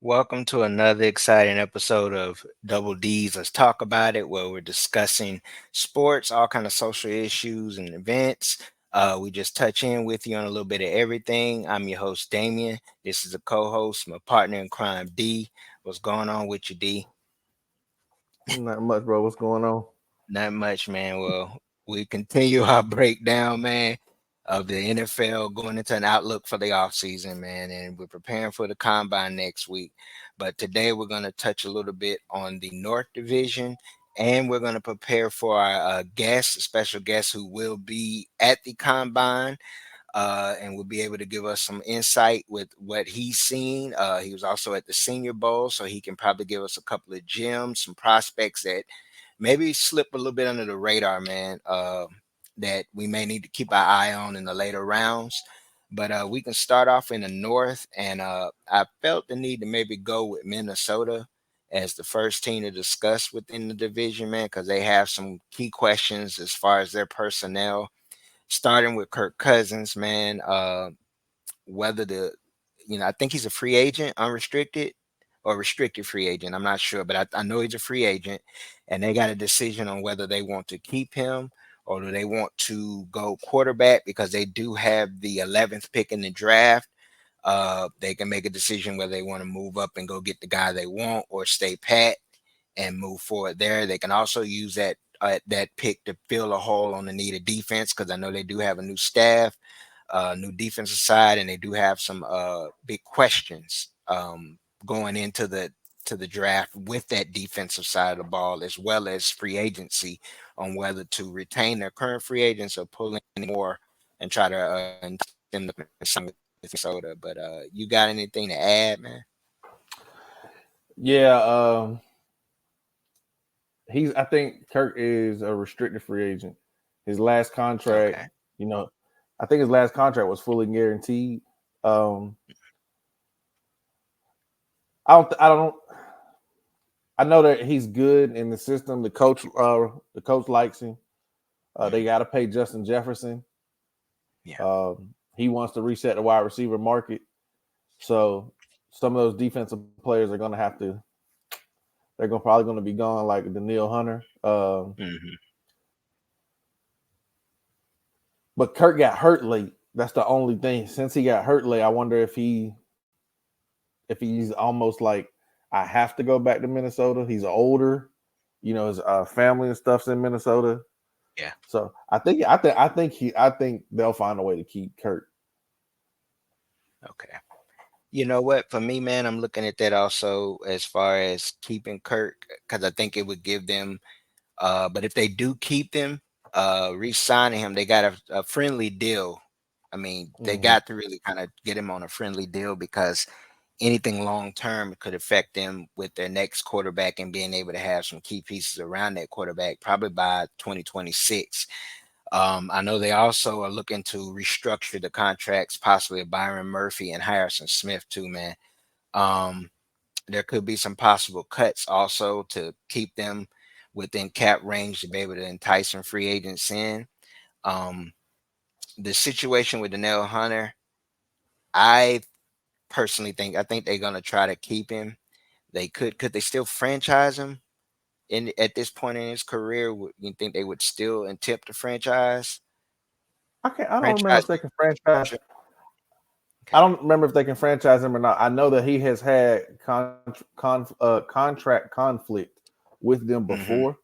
Welcome to another exciting episode of Double D's Let's Talk About It, where we're discussing sports, all kind of social issues and events. We just touch in with you on a little bit of everything. I'm your host, Damien. This is a co-host, my partner in crime, D. What's going on with you, D? Not much, bro. What's going on? Not much, man. Well, we continue our breakdown, man, of the NFL going into an outlook for the offseason, man, and we're preparing for the combine next week. But today we're going to touch a little bit on the North Division, and we're going to prepare for our guest, a special guest who will be at the combine. And will be able to give us some insight with what he's seen. He was also at the Senior Bowl, so he can probably give us a couple of gems, some prospects that maybe slip a little bit under the radar, man, that we may need to keep our eye on in the later rounds. But we can start off in the North, and I felt the need to maybe go with Minnesota as the first team to discuss within the division, man, because they have some key questions as far as their personnel. Starting with Kirk Cousins, man, whether I think he's a free agent, unrestricted or restricted free agent. I'm not sure, but I know he's a free agent, and they got a decision on whether they want to keep him or do they want to go quarterback because they do have the 11th pick in the draft. They can make a decision whether they want to move up and go get the guy they want or stay pat and move forward there. They can also use that pick to fill a hole on the needed defense because I know they do have a new staff, new defensive side, and they do have some big questions going into the draft with that defensive side of the ball as well as free agency on whether to retain their current free agents or pull in more and try to entice them to sign with Minnesota. But you got anything to add, man? Yeah, he's. I think Kirk is a restricted free agent. His last contract, Okay. you know, I think his last contract was fully guaranteed. Um, I don't. I don't. I know that he's good in the system. The coach likes him. They Mm, got to pay Justin Jefferson. yeah. He wants to reset the wide receiver market. So some of those defensive players are going to have to. They're going probably going to be gone, like Daniil Hunter. Hmm. But Kirk got hurt late. That's the only thing. Since he got hurt late, I wonder if he's almost like I have to go back to Minnesota. He's older, his family and stuff's in Minnesota. Yeah. So I think they'll find a way to keep Kirk. Okay. You know what? For me, man, I'm looking at that also as far as keeping Kirk because I think it would give them. But if they do keep them, re-signing him, they got a friendly deal. I mean, they Mm-hmm. got to really kind of get him on a friendly deal because anything long term could affect them with their next quarterback and being able to have some key pieces around that quarterback probably by 2026. I know they also are looking to restructure the contracts, possibly of Byron Murphy and Harrison Smith too, man. Um, there could be some possible cuts also to keep them within cap range to be able to entice some free agents in. Um, the situation with Danielle Hunter, I personally think they're gonna try to keep him. They could they still franchise him in at this point in his career? You think they would still attempt to I don't remember franchise if they can franchise. him? I Okay. don't remember if they can franchise him or not. I know that he has had contract conflict with them Hmm. before,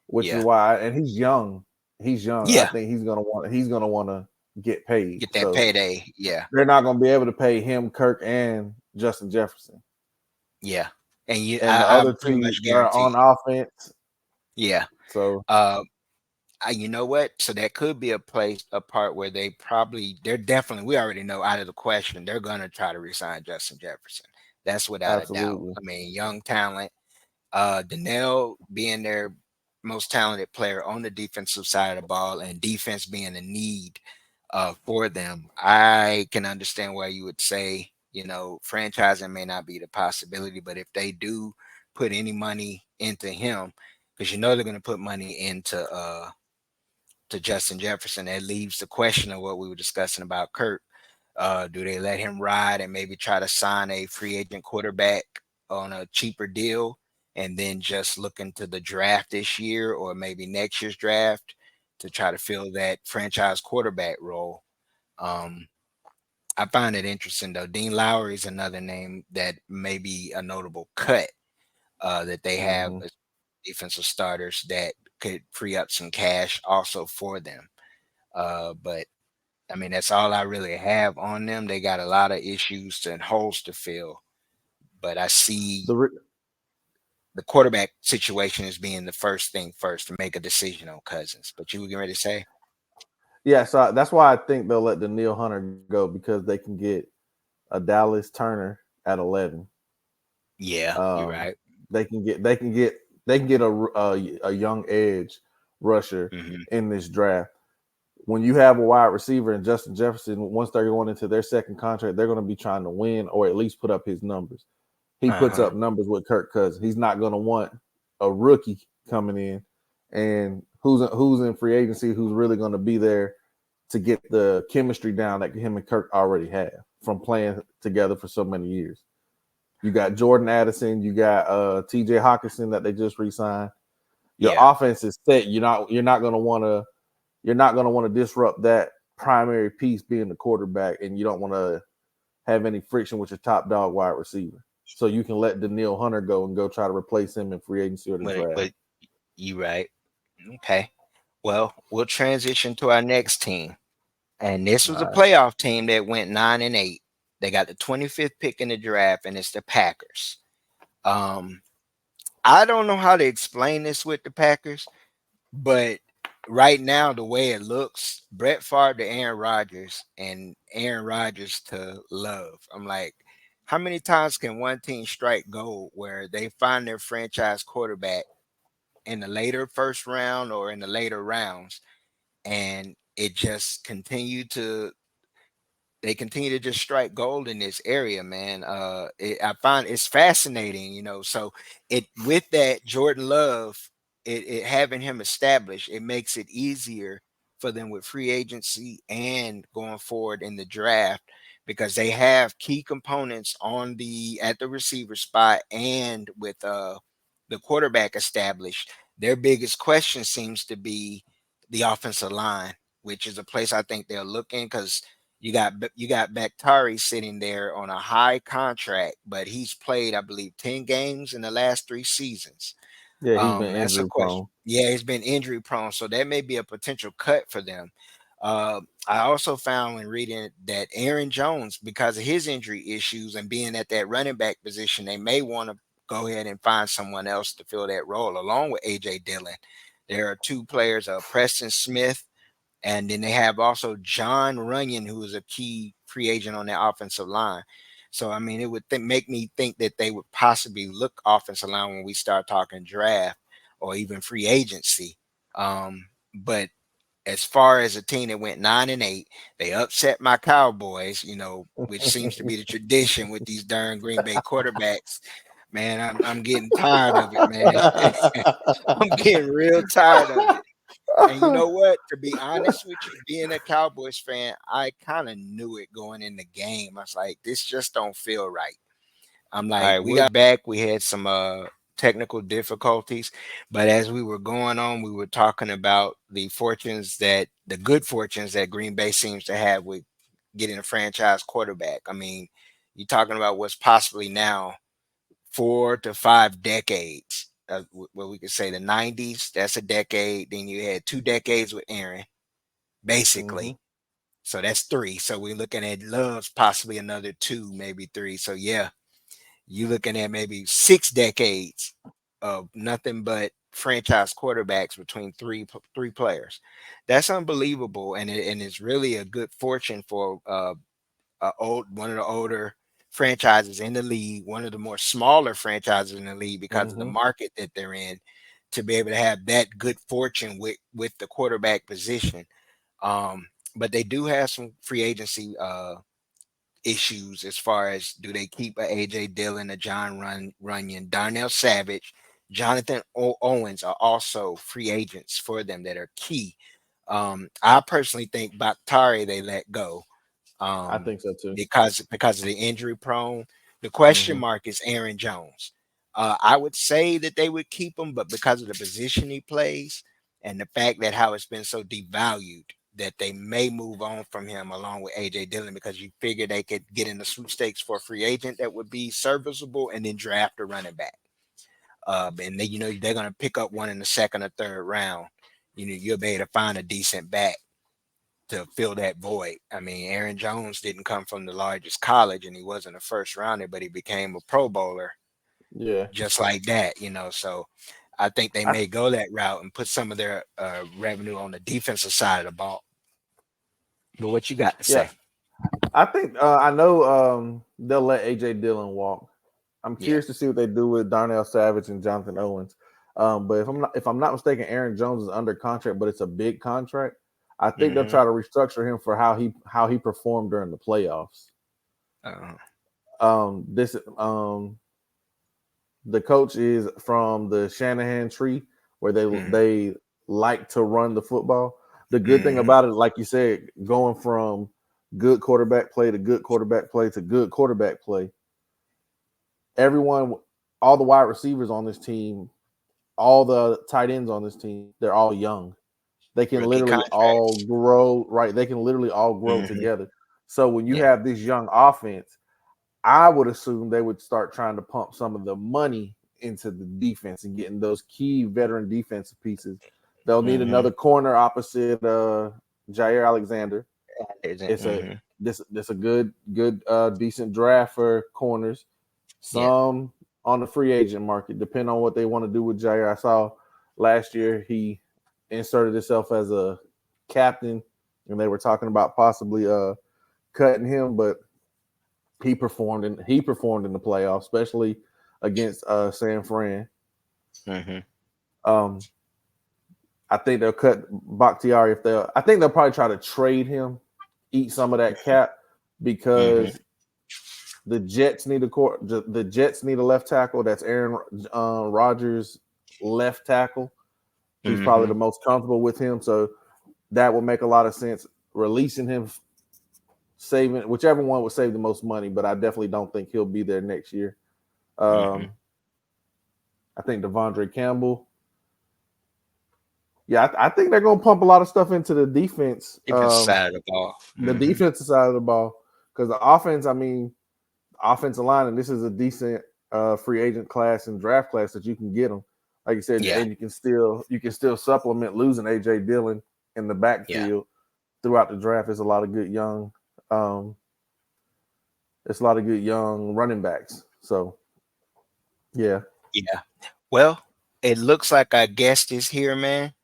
which is Yeah. why. And he's young. He's young. I Yeah. think he's gonna want to get paid. Get that So payday. Yeah. they're not gonna be able to pay him, Kirk, and Justin Jefferson. Yeah. And And the I other pretty two much are guarantee on you. offense. Yeah. So Uh, you know what? So that could be a part where they're definitely, we already know out of the question, they're gonna try to resign Justin Jefferson. That's without a doubt. absolutely. I mean, young talent. Donnell being their most talented player on the defensive side of the ball, and defense being a need for them. I can understand why you would say, franchising may not be the possibility, but if they do put any money into him, because they're going to put money into to Justin Jefferson, that leaves the question of what we were discussing about Kirk. Do they let him ride and maybe try to sign a free agent quarterback on a cheaper deal and then just look into the draft this year or maybe next year's draft to try to fill that franchise quarterback role? Um, I find it interesting though. Dean Lowry is another name that may be a notable cut that they have Hmm. as defensive starters that could free up some cash also for them. But I mean, that's all I really have on them. They got a lot of issues and holes to fill. But I see The re- the quarterback situation as being the first thing first to make a decision on Cousins. But you were getting ready to say, yeah, so that's why I think they'll let Daniil Hunter go because they can get a Dallas Turner at 11. yeah, you're Um, right. they can get a young edge rusher Hmm. in this draft. When you have a wide receiver and Justin Jefferson, once they're going into their second contract, they're going to be trying to win or at least put up his numbers. He Uh puts huh. up numbers with Kirk Cousins. He's not going to want a rookie coming in and who's in free agency who's really going to be there to get the chemistry down that him and Kirk already have from playing together for so many years. You got Jordan Addison, you got TJ Hawkinson that they just re-signed. Your Yeah. offense is set. You're not going to want to disrupt that primary piece being the quarterback, and you don't want to have any friction with your top dog wide receiver. So you can let Daniil Hunter go and go try to replace him in free agency or the draft. But you right. Okay. Well, we'll transition to our next team. And this All was a right. playoff team that went 9-8. They got the 25th pick in the draft, and it's the Packers. Um, I don't know how to explain this with the Packers, but right now, the way it looks, Brett Favre to Aaron Rodgers and Aaron Rodgers to Love. I'm like, how many times can one team strike gold where they find their franchise quarterback in the later first round or in the later rounds, and it just continued to they continue to just strike gold in this area, man. I find it's fascinating, So it with that Jordan Love, it having him established, it makes it easier for them with free agency and going forward in the draft because they have key components on the at the receiver spot and with the quarterback established. Their biggest question seems to be the offensive line, which is a place I think they'll look in because you got Bakhtiari sitting there on a high contract, but he's played, I believe, 10 games in the last 3 seasons. Yeah, he's been That's a injury question. prone. Yeah, he's been injury prone, so that may be a potential cut for them. I also found when reading that Aaron Jones, because of his injury issues and being at that running back position, they may want to go ahead and find someone else to fill that role along with AJ Dillon. There are two players, Preston Smith, and then they have also John Runyon, who is a key free agent on their offensive line. So I mean, it would make me think that they would possibly look offensive line when we start talking draft or even free agency. But as far as a team that went 9-8, they upset my Cowboys, which seems to be the tradition with these darn Green Bay quarterbacks. Man, I'm getting tired of it, man. I'm getting real tired of it. And you know what? To be honest with you, being a Cowboys fan, I kind of knew it going in the game. I was like, this just don't feel right. I'm All like, right, we we're got back. We had some technical difficulties, but as we were going on, we were talking about the good fortunes that Green Bay seems to have with getting a franchise quarterback. I mean, you're talking about what's possibly now 4 to 5 decades. What we could say the 90s, that's a decade. Then you had 2 decades with Aaron, hmm basically. So that's three. So we're looking at Love's possibly another two, maybe three. So yeah, you're looking at maybe 6 decades of nothing but franchise quarterbacks between three players. That's unbelievable, and it's really a good fortune for one of the older franchises in the league, one of the more smaller franchises in the league because of the hmm market that they're in, to be able to have that good fortune with the quarterback position. But they do have some free agency issues as far as do they keep a AJ Dillon, a Runyon, Darnell Savage, Jonathan Owens are also free agents for them that are key. I personally think Bakhtari they let go. I think so too. Because of the injury prone. The question Hmm. mark is Aaron Jones. I would say that they would keep him, but because of the position he plays and the fact that how it's been so devalued, that they may move on from him along with AJ Dillon because you figure they could get in the sweepstakes for a free agent that would be serviceable and then draft a running back. And then they're gonna pick up one in the second or third round. You'll be able to find a decent back to fill that void. I mean, Aaron Jones didn't come from the largest college and he wasn't a first rounder, but he became a pro bowler Yeah, just like that. So I think they I, may go that route and put some of their revenue on the defensive side of the ball. But what you got to yeah. say? I think I know they'll let AJ Dillon walk. I'm Yeah. curious to see what they do with Darnell Savage and Jonathan Owens. But if I'm not mistaken, Aaron Jones is under contract, but it's a big contract. I think they'll Hmm. try to restructure him for how he performed during the playoffs. Uh, This the coach is from the Shanahan tree where they hmm. they like to run the football. The good thing Hmm. about it, like you said, going from good quarterback play to good quarterback play to good quarterback play, everyone, all the wide receivers on this team, all the tight ends on this team, they're all young. They can Rookie literally all contracts. grow, right? They can literally all grow Hmm. together. So when you Yeah. have this young offense, I would assume they would start trying to pump some of the money into the defense and getting those key veteran defensive pieces. They'll need Hmm. another corner opposite Jair Alexander. It's a Hmm. this a good decent draft for corners. Yeah. Some on the free agent market, depending on what they want to do with Jair. I saw last year he inserted himself as a captain, and they were talking about possibly cutting him, but he performed in the playoffs, especially against San Fran. Hmm. Um, I think they'll cut Bakhtiari if they'll. I think they'll probably try to trade him, eat some of that cap Hmm. because the Jets need the Jets need a left tackle. That's Aaron Rodgers' left tackle. He's probably Hmm. the most comfortable with him, so that would make a lot of sense. Releasing him, saving whichever one would save the most money, but I definitely don't think he'll be there next year. Hmm. Um, I think Devondre Campbell. Yeah, I think they're going to pump a lot of stuff into the defense, Defensive side of the ball. the Hmm. defensive side of the ball, because the offense. I mean, offensive line, and this is a decent free agent class and draft class that you can get them. Like you said, Yeah. and you can still supplement losing AJ Dillon in the Yeah. backfield throughout the draft. There's a lot of good young, um, there's a lot of good young running backs. So yeah, Yeah. Well, it looks like our guest is here, man.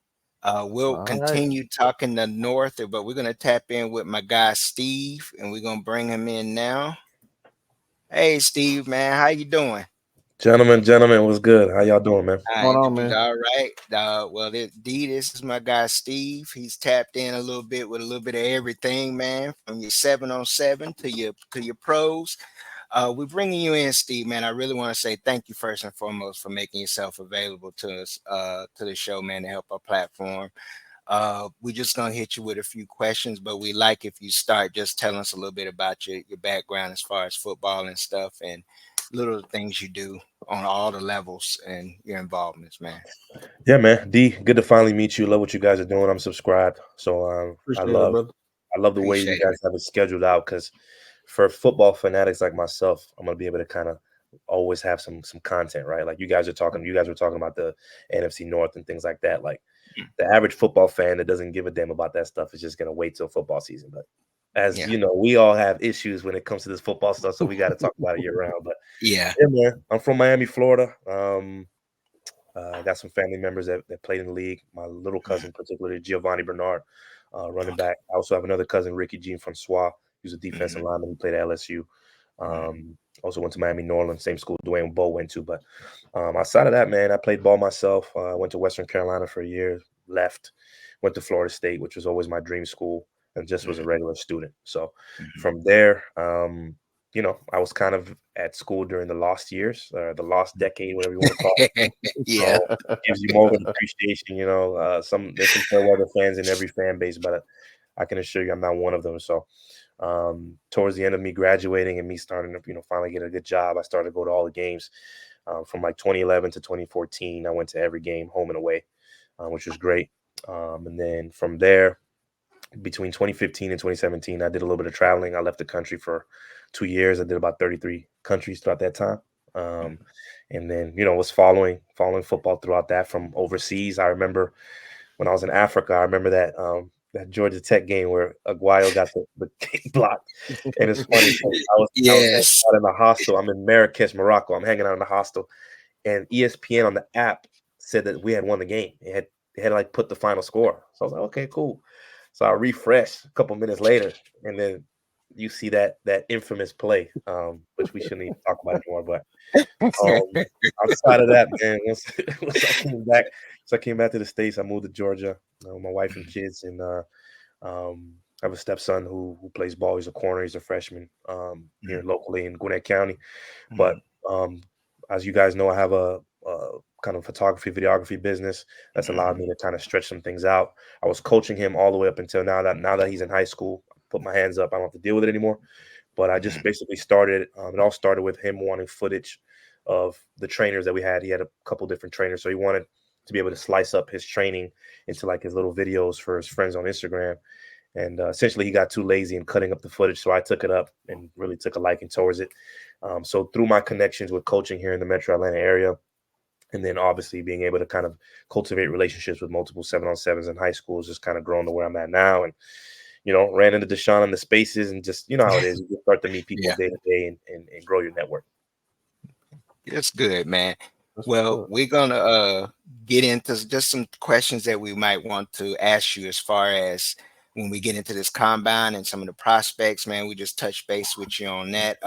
We'll all right, continue talking the North, but we're gonna tap in with my guy Steve, and we're gonna bring him in now. Hey, Steve, man, how you doing? Gentlemen, what's good? How y'all doing, man? what's All going right, on, man? all right. Well, D, this is my guy Steve. He's tapped in a little bit with a little bit of everything, man, from your 7 on 7 to your pros. We're bringing you in, Steve, man. I really want to say thank you first and foremost for making yourself available to us, to the show, man, to help our platform. We're just gonna hit you with a few questions, but we like if you start just telling us a little bit about your background as far as football and stuff, and little things you do on all the levels and your involvements, man. Yeah, man. D, good to finally meet you. Love what you guys are doing. I'm subscribed, so I Appreciate it, love brother. I love the way you Appreciate it. guys have it scheduled out. Because for football fanatics like myself, I'm gonna be able to kind of always have some content, right? Like you guys were talking about the NFC North and things like that. Like Mm. the average football fan that doesn't give a damn about that stuff is just gonna wait till football season. But as Yeah, you know, we all have issues when it comes to this football stuff, so we got to talk about it year round. But yeah. yeah, man, I'm from Miami, Florida. I got some family members that played in the league. My little Mhm. cousin, particularly Giovanni Bernard, running Okay. back. I also have another cousin, Ricky Jean Francois. He was a defensive Hmm. lineman. He played at LSU. Hmm. Also went to Miami Norland, same school Dwayne Bowe went to. But outside of that, man, I played ball myself. I went to Western Carolina for a year, left, went to Florida State, which was always my dream school, and just was a regular student. So Hmm. from there, I was kind of at school during the lost years, the lost decade, whatever you want to call it. Yeah. So gives you more of an appreciation, there's some fair weather fans in every fan base, but I can assure you I'm not one of them. So Towards the end of me graduating and me starting to, finally get a good job, I started to go to all the games. From like 2011 to 2014, I went to every game, home and away, which was great. And then from there, between 2015 and 2017, I did a little bit of traveling. I left the country for 2 years. I did about 33 countries throughout that time. And then, was following football throughout that from overseas. I remember when I was in Africa, I remember that Georgia Tech game where Aguayo got the kick blocked. And it's funny, I was hanging Yes. out in the hostel. I'm in Marrakesh, Morocco. I'm hanging out in the hostel, and ESPN on the app said that we had won the game. It had like put the final score. So I was like, okay, cool. So I refreshed a couple minutes later, and then you see that infamous play, which we shouldn't even talk about anymore. But outside of that, man, once I came back to the States, I moved to Georgia. My wife and kids, and I have a stepson who plays ball. He's a corner. He's a freshman here locally in Gwinnett County. But as you guys know, I have a kind of photography, videography business that's allowed me to kind of stretch some things out. I was coaching him all the way up until now that he's in high school. I put my hands up. I don't have to deal with it anymore. But I just basically started. It all started with him wanting footage of the trainers that we had. He had a couple different trainers, so he wanted to be able to slice up his training into like his little videos for his friends on Instagram. And essentially, he got too lazy in cutting up the footage, so I took it up and really took a liking towards it. So through my connections with coaching here in the Metro Atlanta area, and then obviously being able to kind of cultivate relationships with multiple 7-on-7s in high schools, just kind of grown to where I'm at now. And ran into Deshaun in the spaces, and just how it is. You start to meet people Yeah, day to day and grow your network. that's good, man. That's what's Well, up. we're gonna get into just some questions that we might want to ask you as far as when we get into this combine and some of the prospects, man. We just touch base with you on that.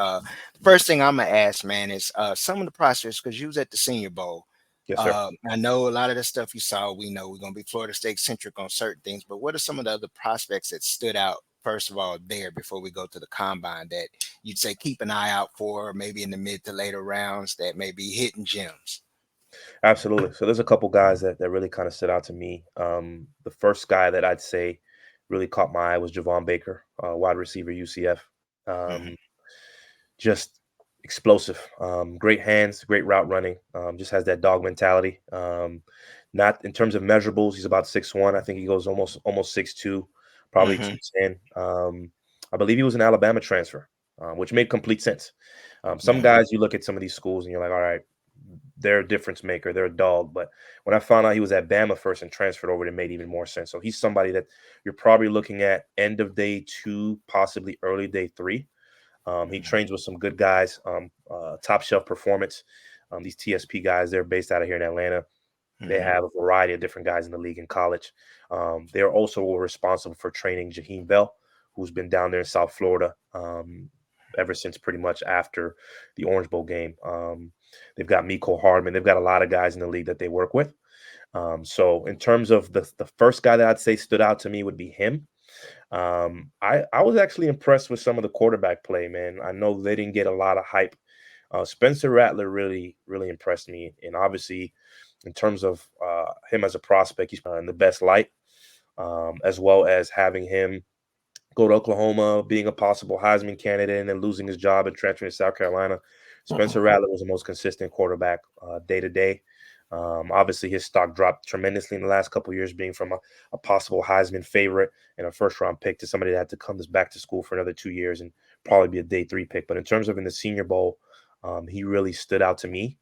First thing I'm gonna ask, man, is some of the prospects because you was at the Senior Bowl. Yes, sir. I know a lot of the stuff you saw. We know we're gonna be Florida State centric on certain things, but what are some of the other prospects that stood out? First of all, there before we go to the combine, that you'd say keep an eye out for, maybe in the mid to later rounds, that may be hidden gems. Absolutely. So there's a couple guys that really kind of stood out to me. The first guy that I'd say really caught my eye was Javon Baker, wide receiver, UCF. Mhm, Um, just explosive, great hands, great route running. Just has that dog mentality. Not in terms of measurables, he's about 6'1". I think he goes almost 6'2", probably mhm, 210. I believe he was an Alabama transfer, which made complete sense. Some mhm, guys, you look at some of these schools and you're like, all right, they're a difference maker, they're a dog. But when I found out he was at Bama first and transferred over, it made even more sense. So he's somebody that you're probably looking at end of day 2, possibly early day 3. He mhm, trains with some good guys, top shelf performance. These TSP guys, they're based out of here in Atlanta. They mhm, have a variety of different guys in the league in college. They're also responsible for training Jaheim Bell, who's been down there in South Florida ever since pretty much after the Orange Bowl game. They've got Miko Hardman. They've got a lot of guys in the league that they work with. So in terms of the first guy that I'd say stood out to me would be him. I was actually impressed with some of the quarterback play, man. I know they didn't get a lot of hype. Spencer Rattler really impressed me, and obviously, in terms of him as a prospect, he's in the best light, as well as having him go to Oklahoma, being a possible Heisman candidate, and then losing his job and transferring to South Carolina. Spencer Rattler was the most consistent quarterback day to day. Obviously, his stock dropped tremendously in the last couple of years, being from a possible Heisman favorite and a first-round pick to somebody that had to come back to school for another 2 years and probably be a day 3 pick. But in terms of in the Senior Bowl, he really stood out to me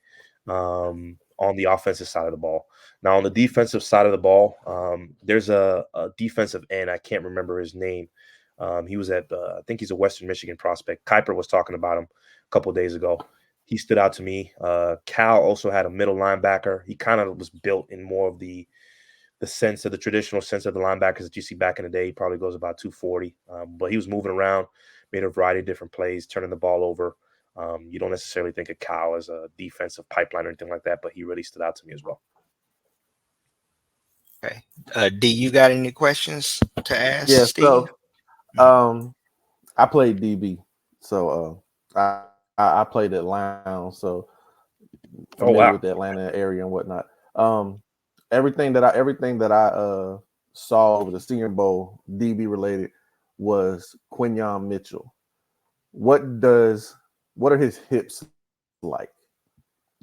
on the offensive side of the ball. Now, on the defensive side of the ball, there's a defensive end. I can't remember his name. He was at, I think he's a Western Michigan prospect. Kuiper was talking about him a couple of days ago. He stood out to me. Cal also had a middle linebacker. He kind of was built in more of the sense of the traditional sense of the linebackers that you see back in the day. He probably goes about 240, but he was moving around, made a variety of different plays, turning the ball over. You don't necessarily think of Cal as a defensive pipeline or anything like that, but he really stood out to me as well. okay. D, you got any questions to ask Yeah. Steve? So, I played DB. So, I played at Lounge. So Oh familiar wow, with the Atlanta area and whatnot. Um, everything that I saw over the Senior Bowl, DB related, was Quinyon Mitchell. What are his hips like?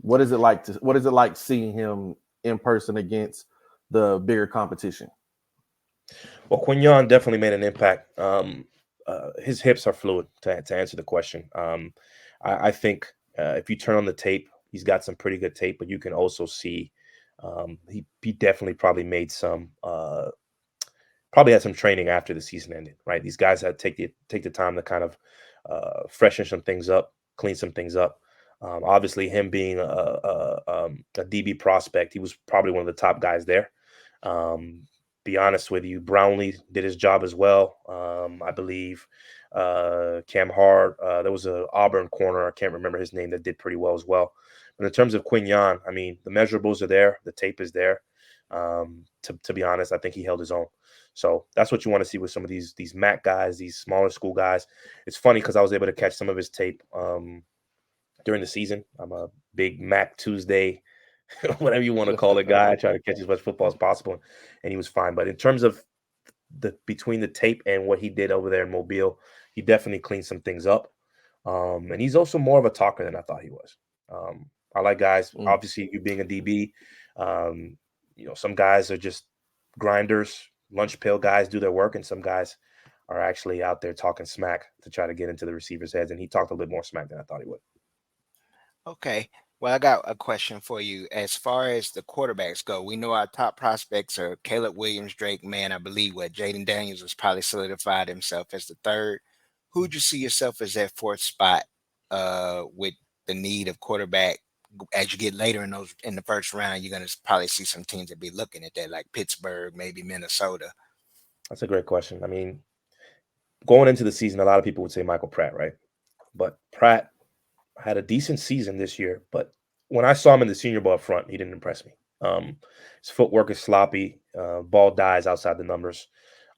What is it like seeing him in person against the bigger competition? Well, Quignon definitely made an impact. His hips are fluid to answer the question. I think if you turn on the tape, he's got some pretty good tape, but you can also see he definitely probably had some training after the season ended. Right, these guys had to take the time to kind of freshen some things up, clean some things up. Obviously, him being a DB prospect, he was probably one of the top guys there. Um, be honest with you, Brownlee did his job as well. I believe Cam Hart. There was a Auburn corner. I can't remember his name that did pretty well as well. But in terms of Quignon, I mean, the measurables are there. The tape is there. To be honest, I think he held his own. So that's what you want to see with some of these MAC guys, these smaller school guys. It's funny because I was able to catch some of his tape during the season. I'm a big MAC Tuesday, whatever you want to call it, guy. I try to catch as much football as possible, and he was fine. But in terms of between the tape and what he did over there in Mobile, he definitely cleaned some things up. And he's also more of a talker than I thought he was. I like guys. Obviously, you being a DB, some guys are just grinders, lunch pail guys, do their work, and some guys are actually out there talking smack to try to get into the receivers' heads. And he talked a little bit more smack than I thought he would. Okay. Well, I got a question for you. As far as the quarterbacks go, we know our top prospects are Caleb Williams, Drake, man. I believe what Jaden Daniels was probably solidified himself as the third. Who'd you see yourself as that fourth spot with the need of quarterback? As you get later in the first round, you're gonna probably see some teams that be looking at that, like Pittsburgh, maybe Minnesota. That's a great question. I mean, going into the season, a lot of people would say Michael Pratt, right? But Pratt had a decent season this year, but when I saw him in the Senior Bowl up front, he didn't impress me. His footwork is sloppy. Ball dies outside the numbers.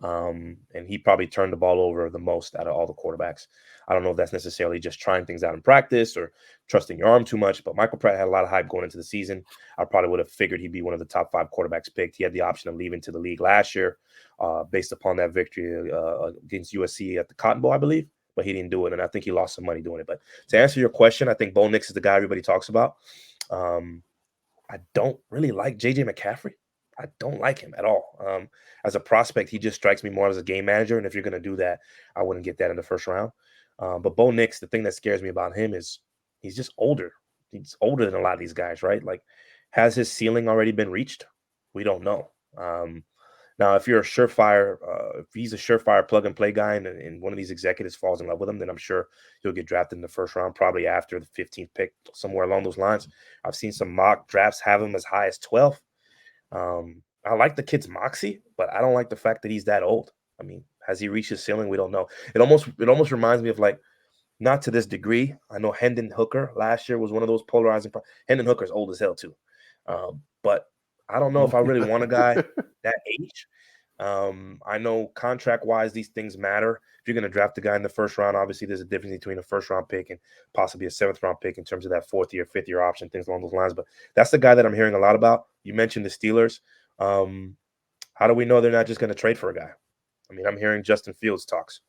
And he probably turned the ball over the most out of all the quarterbacks. I don't know if that's necessarily just trying things out in practice or trusting your arm too much, but Michael Pratt had a lot of hype going into the season. I probably would have figured he'd be one of the top 5 quarterbacks picked. He had the option of leaving to the league last year based upon that victory against USC at the Cotton Bowl, I believe, but he didn't do it, and I think he lost some money doing it. But to answer your question, I think Bo Nix is the guy everybody talks about. I don't really like J.J. McCaffrey. I don't like him at all. As a prospect, he just strikes me more as a game manager, and if you're going to do that, I wouldn't get that in the first round. But Bo Nix, the thing that scares me about him is he's just older. He's older than a lot of these guys, right? Like, has his ceiling already been reached? We don't know. Now, if you're if he's a surefire plug and play guy and one of these executives falls in love with him, then I'm sure he'll get drafted in the first round, probably after the 15th pick, somewhere along those lines. I've seen some mock drafts have him as high as 12th. I like the kid's moxie, but I don't like the fact that he's that old. I mean, has he reached his ceiling? We don't know. It almost reminds me of, like, not to this degree. I know Hendon Hooker last year was one of those polarizing. Hendon Hooker's old as hell too, but I don't know if I really want a guy that age. I know contract-wise, these things matter. If you're going to draft a guy in the first round, obviously there's a difference between a first-round pick and possibly a seventh-round pick in terms of that fourth-year, fifth-year option, things along those lines. But that's the guy that I'm hearing a lot about. You mentioned the Steelers. How do we know they're not just going to trade for a guy? I mean, I'm hearing Justin Fields talks.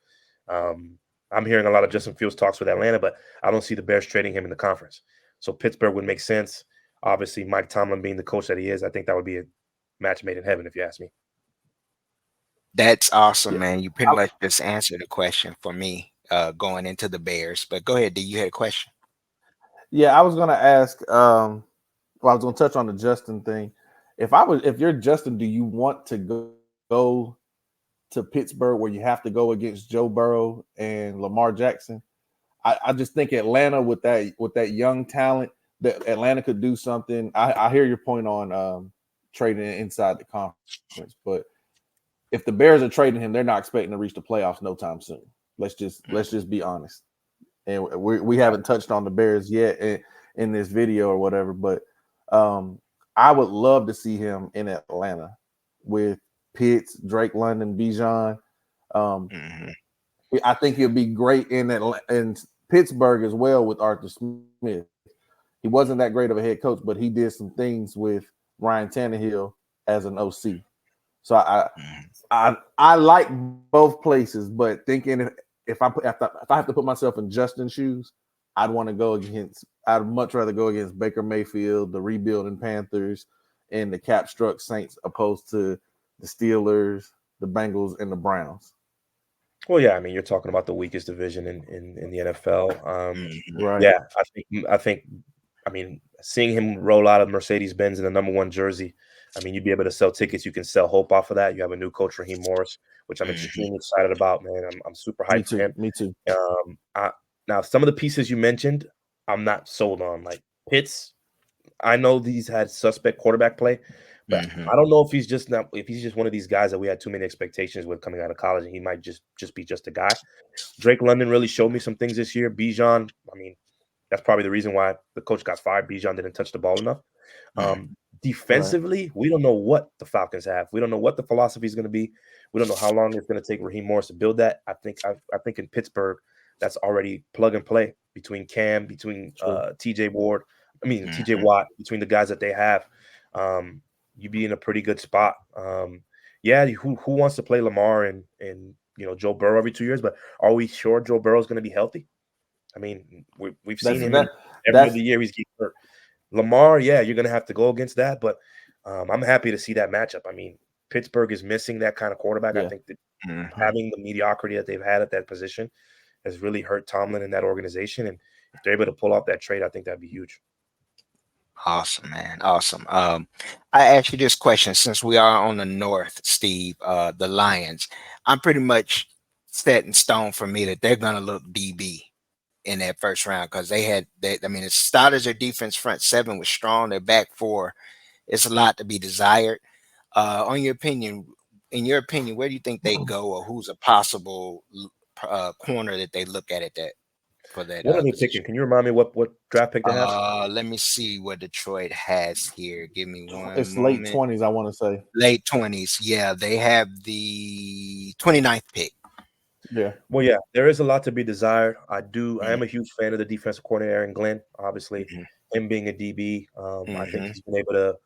I'm hearing a lot of Justin Fields talks with Atlanta, but I don't see the Bears trading him in the conference. So Pittsburgh would make sense. Obviously, Mike Tomlin being the coach that he is, I think that would be a match made in heaven, if you ask me. That's awesome, Yeah, man. You pretty much just answered the question for me going into the Bears. But go ahead, D. You had a question. yeah. I was gonna ask. Well, I was gonna touch on the Justin thing. If you're Justin, do you want to go to Pittsburgh where you have to go against Joe Burrow and Lamar Jackson? I just think Atlanta with that young talent, that Atlanta could do something. I hear your point on trading inside the conference, but if the Bears are trading him, they're not expecting to reach the playoffs no time soon. Let's just be honest. And we haven't touched on the Bears yet in this video or whatever, but I would love to see him in Atlanta with Pitts, Drake London, Bijan. I think he'll be great in Pittsburgh as well with Arthur Smith. He wasn't that great of a head coach, but he did some things with Ryan Tannehill as an OC. So Mhm. I like both places, but thinking if I have to put myself in Justin's shoes, I'd want to go against. I'd much rather go against Baker Mayfield, the rebuilding Panthers, and the cap struck Saints, opposed to the Steelers, the Bengals, and the Browns. Well, yeah, I mean, you're talking about the weakest division in the NFL. Mhm. Right. Yeah, I think, I mean, seeing him roll out of Mercedes Benz in the number one jersey, I mean, you'd be able to sell tickets. You can sell hope off of that. You have a new coach, Raheem Morris, which I'm Mhm. extremely excited about, man. I'm super Me hyped for too. him. Me too. I now some of the pieces you mentioned, I'm not sold on. Like Pitts, I know these had suspect quarterback play, but Mhm. I don't know if he's just not if he's just one of these guys that we had too many expectations with coming out of college, and he might just be just a guy. Drake London really showed me some things this year. Bijan, I mean, that's probably the reason why the coach got fired. Bijan didn't touch the ball enough. Mhm. Right. Defensively, we don't know what the Falcons have. We don't know what the philosophy is going to be. We don't know how long it's going to take Raheem Morris to build that. I think in Pittsburgh, that's already plug and play between Cam, between True. TJ Ward, TJ Mhm. Watt, between the guys that they have. Um, you'd be in a pretty good spot. Yeah, who wants to play Lamar and Joe Burrow every 2 years? But are we sure Joe Burrow is going to be healthy? I mean, we've seen That's him in that. every other That's year he's getting hurt. Lamar, yeah, you're gonna have to go against that, but I'm happy to see that matchup. I mean, Pittsburgh is missing that kind of quarterback. I yeah. think that Mhm. having the mediocrity that they've had at that position has really hurt Tomlin in that organization. And if they're able to pull off that trade, I think that'd be huge. Awesome, man. Awesome. I asked you this question since we are on the North, Steve, the Lions. I'm pretty much set in stone for me that they're gonna look DB in that first round because I mean, as stout as their defense front seven was strong, their back four, it's a lot to be desired. In your opinion, where do you think they go, or who's a possible corner that they look at that for that What are they picking? position? Can you remind me what draft pick they have? Let me see what Detroit has here. Give me one It's late moment. 20s. I want to say. Late 20s. Yeah, they have the 29th pick. Yeah. Well, yeah, there is a lot to be desired. I Mhm. am a huge fan of the defensive coordinator, Aaron Glenn. Obviously, Mhm. him being a DB, I think Mhm. he's been able to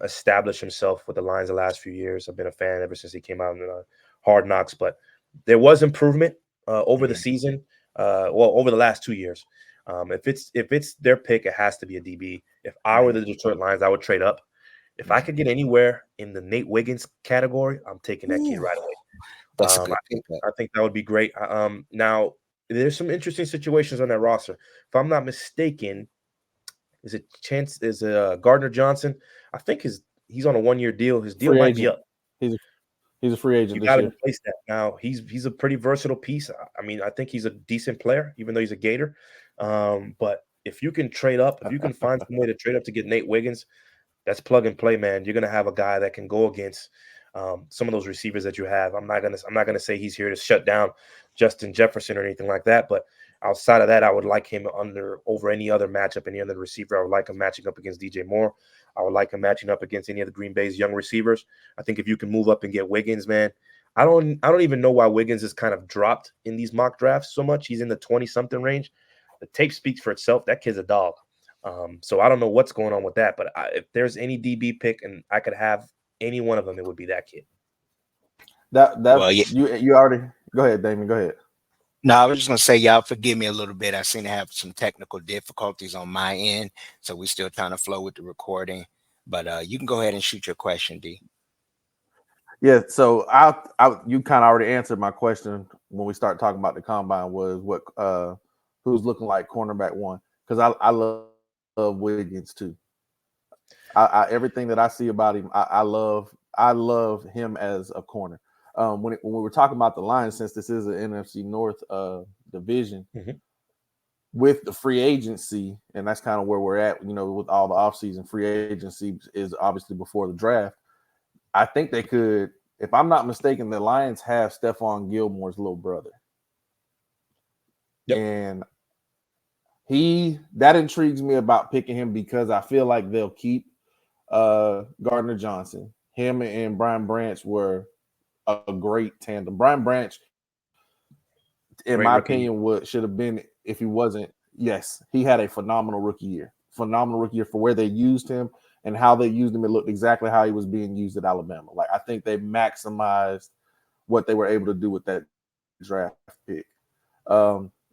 establish himself with the Lions the last few years. I've been a fan ever since he came out in Hard Knocks, but there was improvement over the Mhm. season. Over the last 2 years. If it's their pick, it has to be a DB. If I were Mhm. the Detroit Lions, I would trade up. If I Mhm. could get anywhere in the Nate Wiggins category, I'm taking that kid Ooh, right away. that's a I good think pickup. I think that would be great. Now there's some interesting situations on that roster. If I'm not mistaken, is Gardner Johnson? I think he's on a 1 year deal. His deal Free might be agent. up. He's a free agent You this got to year. replace that. Now he's a pretty versatile piece. I mean, I think he's a decent player, even though he's a Gator. But if you can trade up, if you can find some way to trade up to get Nate Wiggins, that's plug and play, man. You're gonna have a guy that can go against some of those receivers that you have. I'm not gonna say he's here to shut down Justin Jefferson or anything like that. But outside of that, I would like him over any other matchup, any other receiver. I would like him matching up against DJ Moore. I would like him matching up against any of the Green Bay's young receivers. I think if you can move up and get Wiggins, man. I don't even know why Wiggins is kind of dropped in these mock drafts so much. He's in the 20 something range. The tape speaks for itself. That kid's a dog. So I don't know what's going on with that, but if there's any DB pick and I could have any one of them, it would be that kid. That Well, yeah. you already go ahead, Damon. Go ahead. No, I was just gonna say, y'all forgive me a little bit. I seem to have some technical difficulties on my end, so we're still trying to flow with the recording. But you can go ahead and shoot your question, D. Yeah, so I you kind of already answered my question when we start talking about the combine was what who's looking like cornerback one because I love Wiggins too. Everything that I see about him, I love him as a corner. When we were talking about the Lions, since this is an NFC North division Mhm. with the free agency, and that's kind of where we're at. You know, with all the offseason free agency is obviously before the draft. I think they could, if I'm not mistaken, the Lions have Stephon Gilmore's little brother. Yep. And that intrigues me about picking him because I feel like they'll keep Gardner Johnson. Him and Brian Branch were a great tandem. Brian Branch, in Great my rookie. opinion, would should have been if he wasn't. Yes, he had a phenomenal rookie year. Phenomenal rookie year for where they used him and how they used him, it looked exactly how he was being used at Alabama. Like I think they maximized what they were able to do with that draft pick.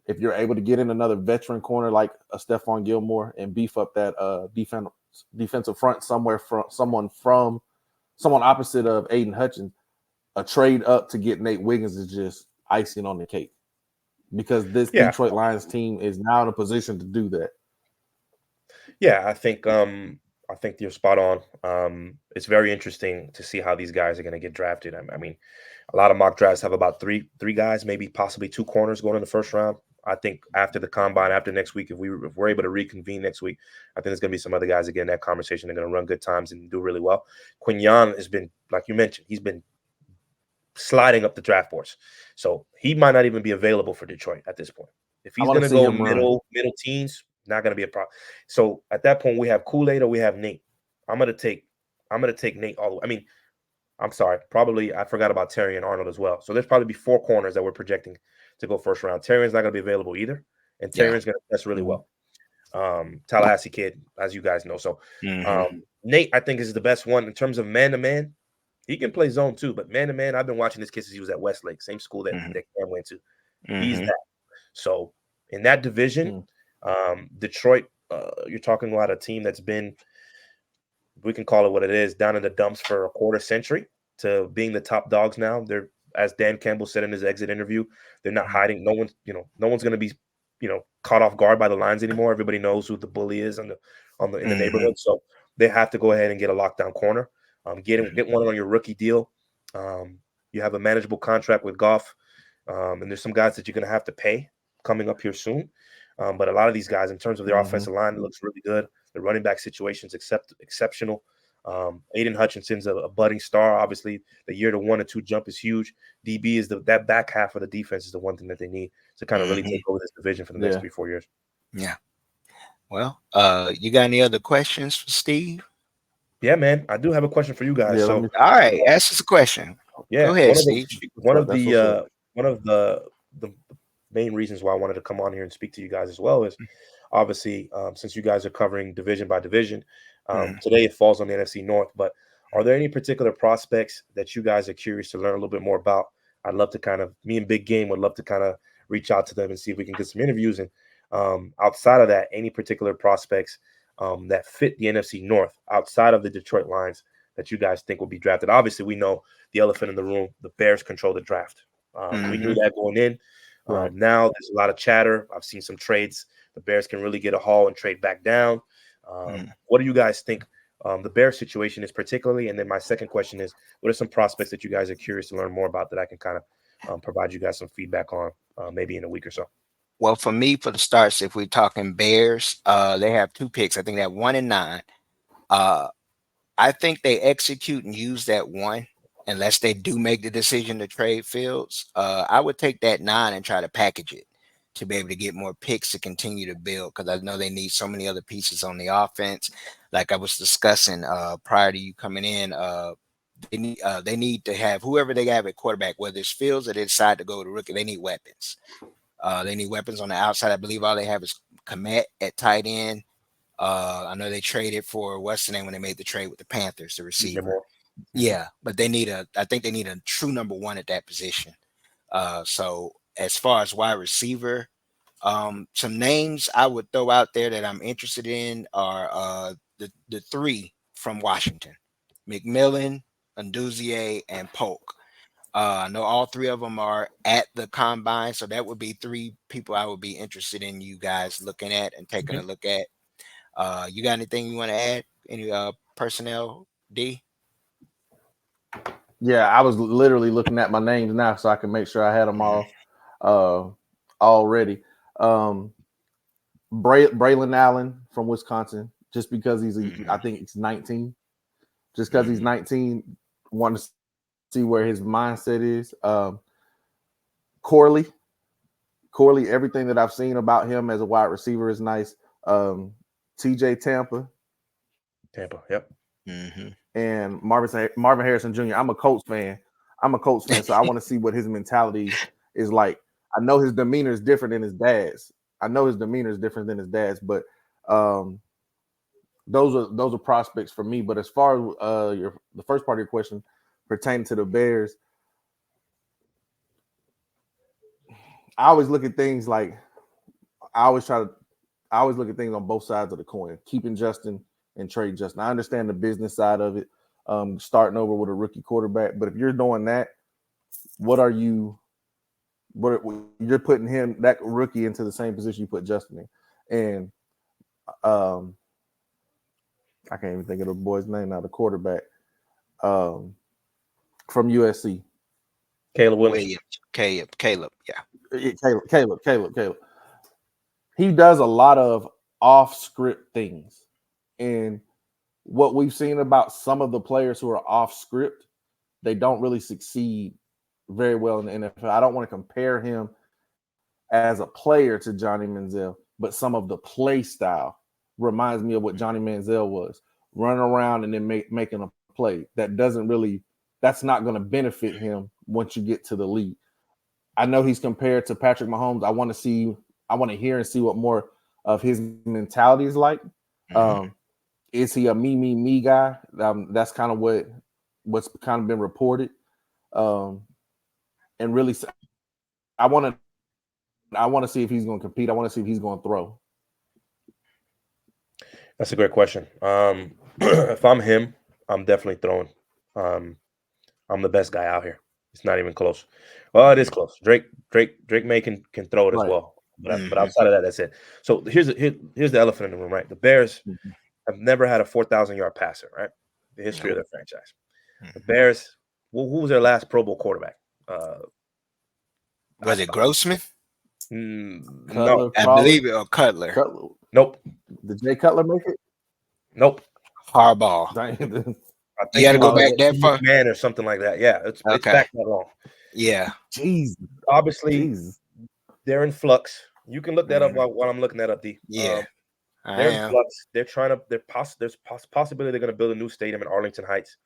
If you're able to get in another veteran corner like a Stephon Gilmore and beef up that defensive front someone opposite of Aiden Hutchins, a trade up to get Nate Wiggins is just icing on the cake because this Yeah, Detroit Lions team is now in a position to do that. yeah, I think you're spot on. It's very interesting to see how these guys are going to get drafted. I mean, a lot of mock drafts have about three guys, maybe possibly two corners going in the first round. I think after the combine, after next week, if we're able to reconvene next week, I think there's going to be some other guys again in that conversation. They're going to run good times and do really well. Quignon has been, like you mentioned, he's been sliding up the draft boards, so he might not even be available for Detroit at this point. If I he's want going to to see go him run. middle teens, not going to be a problem. So at that point, we have Kool-Aid or we have Nate. I'm going to take Nate all the way. I mean, I'm sorry, probably I forgot about Terry and Arnold as well. So there's probably be 4 corners that we're projecting to go first round. Terry's not going to be available either, and Yeah. Terry's going to test really well. Tallahassee kid, as you guys know. So Nate, I think, is the best one in terms of man to man. He can play zone too, but man to man, I've been watching this kid since he was at Westlake, same school that Cam went to. He's that. So in that division, Detroit, you're talking about a team that's been, we can call it what it is, down in the dumps for a quarter century to being the top dogs now. They're, as Dan Campbell said in his exit interview, they're not hiding. No one's going to be, caught off guard by the Lions anymore. Everybody knows who the bully is in the neighborhood. So they have to go ahead and get a lockdown corner. Get one on your rookie deal. You have a manageable contract with Goff, and there's some guys that you're going to have to pay coming up here soon. But a lot of these guys, in terms of their offensive line, it looks really good. The running back situation's exceptional. Aiden Hutchinson's a budding star. Obviously, the year to 1 and 2 jump is huge. DB is that back half of the defense is the one thing that they need to kind of really take over this division for the next 3-4 years. Yeah. Well, you got any other questions for Steve? Yeah, man. I do have a question for you guys. Yeah, so, all right, ask us a question. Yeah, go ahead, Steve. One of the main reasons why I wanted to come on here and speak to you guys as well is obviously since you guys are covering division by division, today it falls on the NFC North. But are there any particular prospects that you guys are curious to learn a little bit more about? I'd love to me and Big Game would love to kind of reach out to them and see if we can get some interviews. And outside of that, any particular prospects that fit the NFC North outside of the Detroit Lions that you guys think will be drafted? Obviously, we know the elephant in the room, the Bears control the draft. We knew that going in. Right. Now there's a lot of chatter. I've seen some trades. The Bears can really get a haul and trade back down. What do you guys think the Bears situation is particularly? And then my second question is, what are some prospects that you guys are curious to learn more about that I can kind of provide you guys some feedback on maybe in a week or so? Well, for me, for the starts, if we're talking Bears, they have 2 picks. I think they have 1 and 9. I think they execute and use that 1 unless they do make the decision to trade Fields. I would take that 9 and try to package it to be able to get more picks to continue to build, because I know they need so many other pieces on the offense. Like I was discussing prior to you coming in, they need to have whoever they have at quarterback, whether it's Fields or they decide to go to rookie, they need weapons. They need weapons on the outside. I believe all they have is Komet at tight end. I know they traded for what's the name when they made the trade with the Panthers, the receiver. Yeah, but I think they need a true number 1 at that position. So as far as wide receiver, some names I would throw out there that I'm interested in are the 3 from Washington: McMillan, Nduzie, and Polk. I know all 3 of them are at the combine, so that would be 3 people I would be interested in you guys looking at and taking a look at. You got anything you want to add? Any personnel, D? Yeah, I was literally looking at my names now so I can make sure I had them all ready. Braylon Allen from Wisconsin, just because I think he's 19. Just because he's 19, want to see where his mindset is. Corley, everything that I've seen about him as a wide receiver is nice. TJ Tampa, yep. And Marvin Harrison Jr. I'm a Colts fan, so I want to see what his mentality is like. I know his demeanor is different than his dad's. But those are prospects for me. But as far as the first part of your question pertaining to the Bears, I always look at things like I always look at things on both sides of the coin, keeping Justin and trade Justin. I understand the business side of it, starting over with a rookie quarterback. But if you're doing that, you're putting that rookie into the same position you put Justin in. And I can't even think of the boy's name now, the quarterback from USC. Caleb Williams. Caleb, yeah. Caleb. He does a lot of off-script things. And what we've seen about some of the players who are off-script, they don't really succeed very well in the NFL. I don't want to compare him as a player to Johnny Manziel, but some of the play style reminds me of what Johnny Manziel was, running around and then making a play. That's not going to benefit him once you get to the league. I know he's compared to Patrick Mahomes. I want to hear and see what more of his mentality is like. Is he a me guy? That's kind of what's kind of been reported. And really, I want to see if he's going to compete. I want to see if he's going to throw. That's a great question. If I'm him, I'm definitely throwing. I'm the best guy out here. It's not even close. Well, it is close. Drake May can throw it as well. But outside of that, that's it. So here's the elephant in the room, right? The Bears have never had a 4,000-yard passer, right? The history of their franchise. The Bears, who was their last Pro Bowl quarterback? Was it Grossman? No, I believe it, or Cutler. Nope. Did Jay Cutler make it? Nope. Harbaugh. I think you got to go back that far, man, or something like that. Yeah, it's back that long. Yeah. Jeez. Obviously, they're in flux. You can look that up while I'm looking that up, D. Yeah. They're in flux. They're trying to. There's possibility they're going to build a new stadium in Arlington Heights.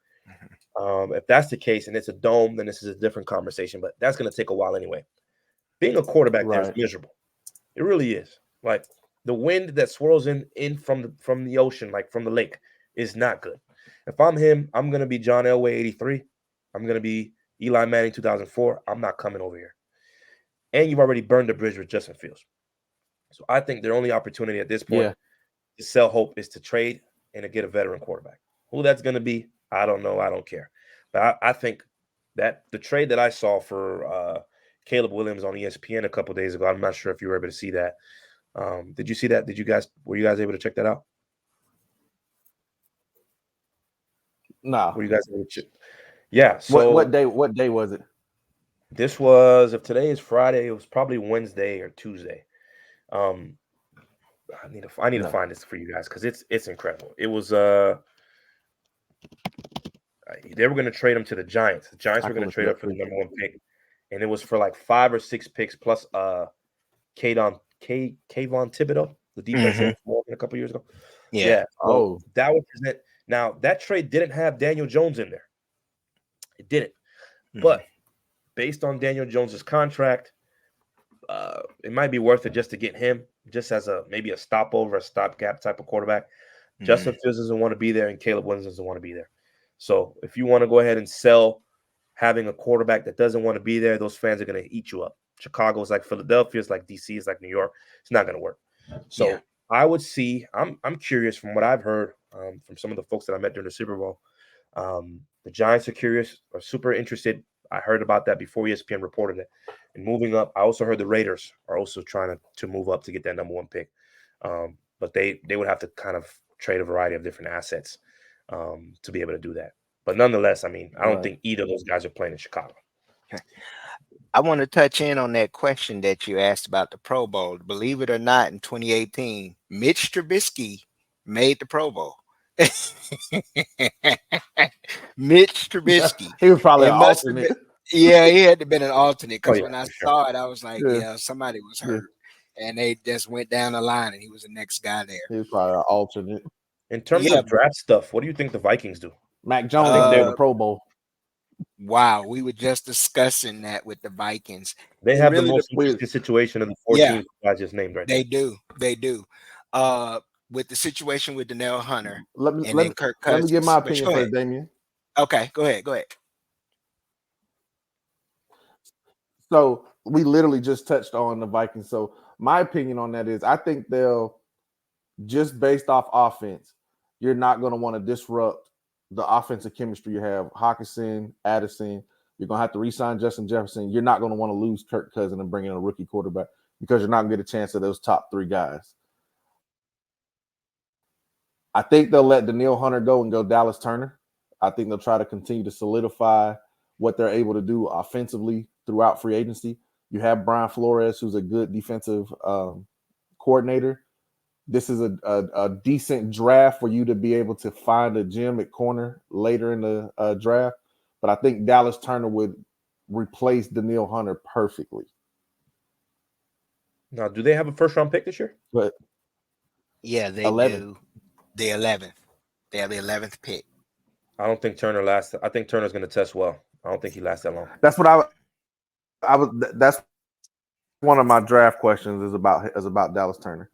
If that's the case and it's a dome, then this is a different conversation. But that's going to take a while anyway. Being a quarterback there is miserable. It really is. Like the wind that swirls in from the ocean, like from the lake, is not good. If I'm him, I'm going to be John Elway 83. I'm going to be Eli Manning 2004. I'm not coming over here. And you've already burned the bridge with Justin Fields. So I think their only opportunity at this point to sell hope is to trade and to get a veteran quarterback. Who that's going to be, I don't know. I don't care. But I think that the trade that I saw for Caleb Williams on ESPN a couple of days ago, I'm not sure if you were able to see that. Did you see that? Were you guys able to check that out? No. Were you guys able to check? Yeah. So what day was it? This was, if today is Friday, it was probably Wednesday or Tuesday. I need to find this for you guys because it's incredible. It was they were going to trade him to the Giants. The Giants were going to trade up for the number 1 pick, and it was for like 5 or 6 picks plus Kayvon Thibodeau, the defensive a couple years ago. Yeah. So that would present. Now that trade didn't have Daniel Jones in there. It didn't, but based on Daniel Jones's contract, it might be worth it just to get him, just as maybe a stopover, a stopgap type of quarterback. Justin Fields doesn't want to be there, and Caleb Williams doesn't want to be there. So if you want to go ahead and sell having a quarterback that doesn't want to be there, those fans are going to eat you up. Chicago's like Philadelphia, it's like DC, it's like New York. It's not going to work. So I would see. I'm curious from what I've heard from some of the folks that I met during the Super Bowl. The Giants are curious, are super interested. I heard about that before ESPN reported it. And moving up, I also heard the Raiders are also trying to move up to get that number 1 pick. But they would have to kind of trade a variety of different assets to be able to do that. But nonetheless, I mean, I don't think either of those guys are playing in Chicago. Okay. I want to touch in on that question that you asked about the Pro Bowl. Believe it or not, in 2018, Mitch Trubisky made the Pro Bowl. Mitch Trubisky. He was probably an alternate. He had to been an alternate because when I saw it, I was like, somebody was hurt. And they just went down the line and he was the next guy there. He was probably an alternate. In terms of draft stuff, what do you think the Vikings do? Mac Jones in the Pro Bowl. Wow, we were just discussing that with the Vikings. They have the most interesting situation of the 4 teams I just named right They do. with the situation with Danielle Hunter Let me and let then me Kirk let me give my Cousins. But opinion go ahead. first, Damien. Okay, go ahead. Go ahead. So we literally just touched on the Vikings. So my opinion on that is I think they'll just based off offense, you're not going to want to disrupt the offensive chemistry you have. Hawkinson, Addison, you're going to have to re-sign Justin Jefferson. You're not going to want to lose Kirk Cousins and bring in a rookie quarterback because you're not going to get a chance of those top three guys. I think they'll let Danielle Hunter go and go Dallas Turner. I think they'll try to continue to solidify what they're able to do offensively throughout free agency. You have Brian Flores, who's a good defensive coordinator. This is a decent draft for you to be able to find a gem at corner later in the draft. But I think Dallas Turner would replace Danielle Hunter perfectly. Now, do they have a first round pick this year? But Yeah, they 11. do. The 11th. They have the 11th pick. I don't think Turner lasts. I think Turner's going to test well. I don't think he lasts that long. That's what I was. That's one of my draft questions is about Dallas Turner.